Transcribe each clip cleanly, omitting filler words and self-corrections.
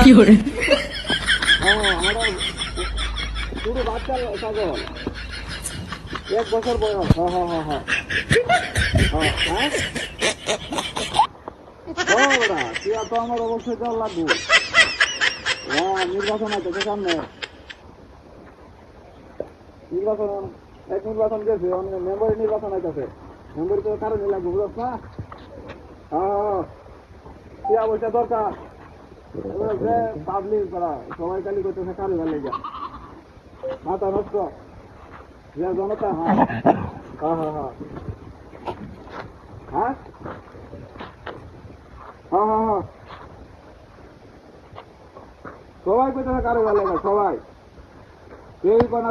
কি করে? পুরো বাচ্চা ছাগল 1 বছর বয়স। টিয়া তো আমার অবশ্যই জল লাগবে। নির্বাচন আছে সামনে, নির্বাচন গেছে, মেম্বারি নির্বাচন আছে, মেম্বারি তো কারণে লাগবে, বুঝছ না? টিয়া পয়সা দরকার, পাবলিক করা সবাই খালি করতেছে কারো ভালো যা মাথা নষ্ট জনতা। সবাই করতেছে কারো ভালো লেগা, সবাই কেউ কোনো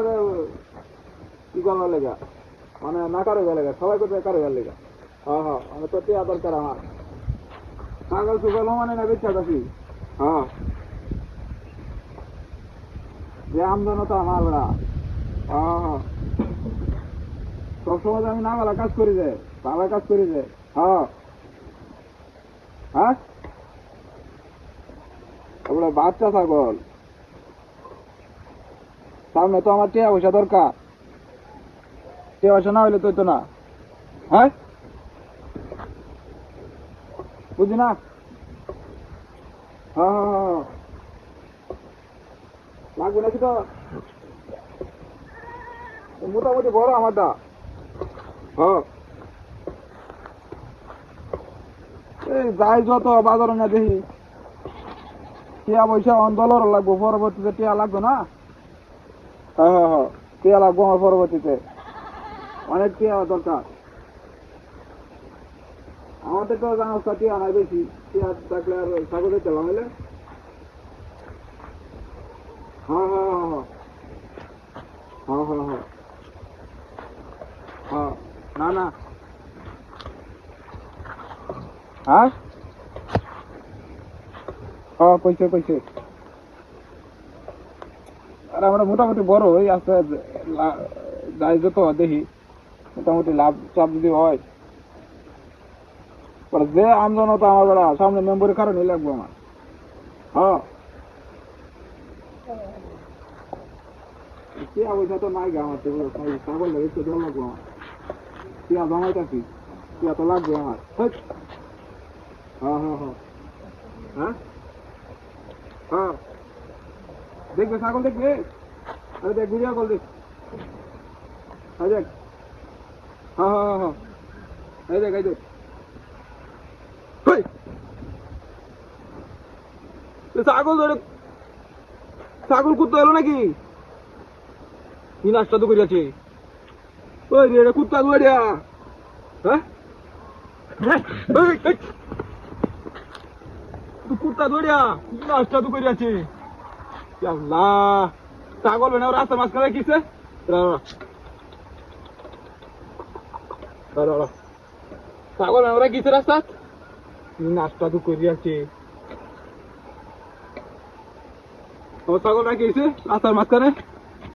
কি করার লেগা, মানে না কারো ভালো লেগা, সবাই করতেছে কারো ভালো লেগা। আমি তো টিয়া দরকার আমার, ছাগল সুগল মানে না বেচা থাকি। যে আমজনতা আমার বেড়া, সবসময় আমি না ভালো কাজ করি যে, ভালো কাজ করি যে। বাচ্চা ছাগল সামনে তো আমার টিয়া পয়সা দরকার, টিয়া পয়সা না হইলে তো না। বুঝি না? লাগবে নাকি তো? মোটামুটি বড় আমারটা। এই যাই যত বাজারে না দেখি টিয়া পয়সা অন্দলর লাগবো, পরবর্তীতে টিয়া লাগবে না? টিয়া লাগবো আমার পরবর্তীতে, অনেক টিয়া দরকার আমাদের। তো জানো টিয়া নাই বেশি, টিয়া থাকলে আর ছাগল দিতে হইলে। না না কইছে আর আমরা মোটামুটি বড় হই আস্তে যাই যত দেখি মোটামুটি লাভ চাপ যদি হয়, যে আমজনতা আমার বেড়া সামনে মেম্বারের কারণে লাগবো আমার। টিয়া পয়সা তো নাই গা আমার, ছাগল লাগবে জল লাগবো আমার, টিয়া জমাইতেছি, টিয়া তো লাগবে আমার। দেখবে ছাগল দেখবে, আরে দেখ গুড়িয়া কল দেখ, দেখ এই দেখ এই দেখ ছাগল ধরে, ছাগল কুত্তা এলো নাকি? কি নাচটা তো করিয়াছে ওই রে কুত্তা ধরিয়া, কুত্তা ধরিয়া কি নাচটা তো করিয়াছে। আল্লাহ, ছাগল না রাস্তা মাঝখানে কিছে, ছাগল ওরা কিছে রাস্তা, নাচটা তো করিয়াছে। ছাগল রাখিয়েছে রাস্তার মাঝখানে।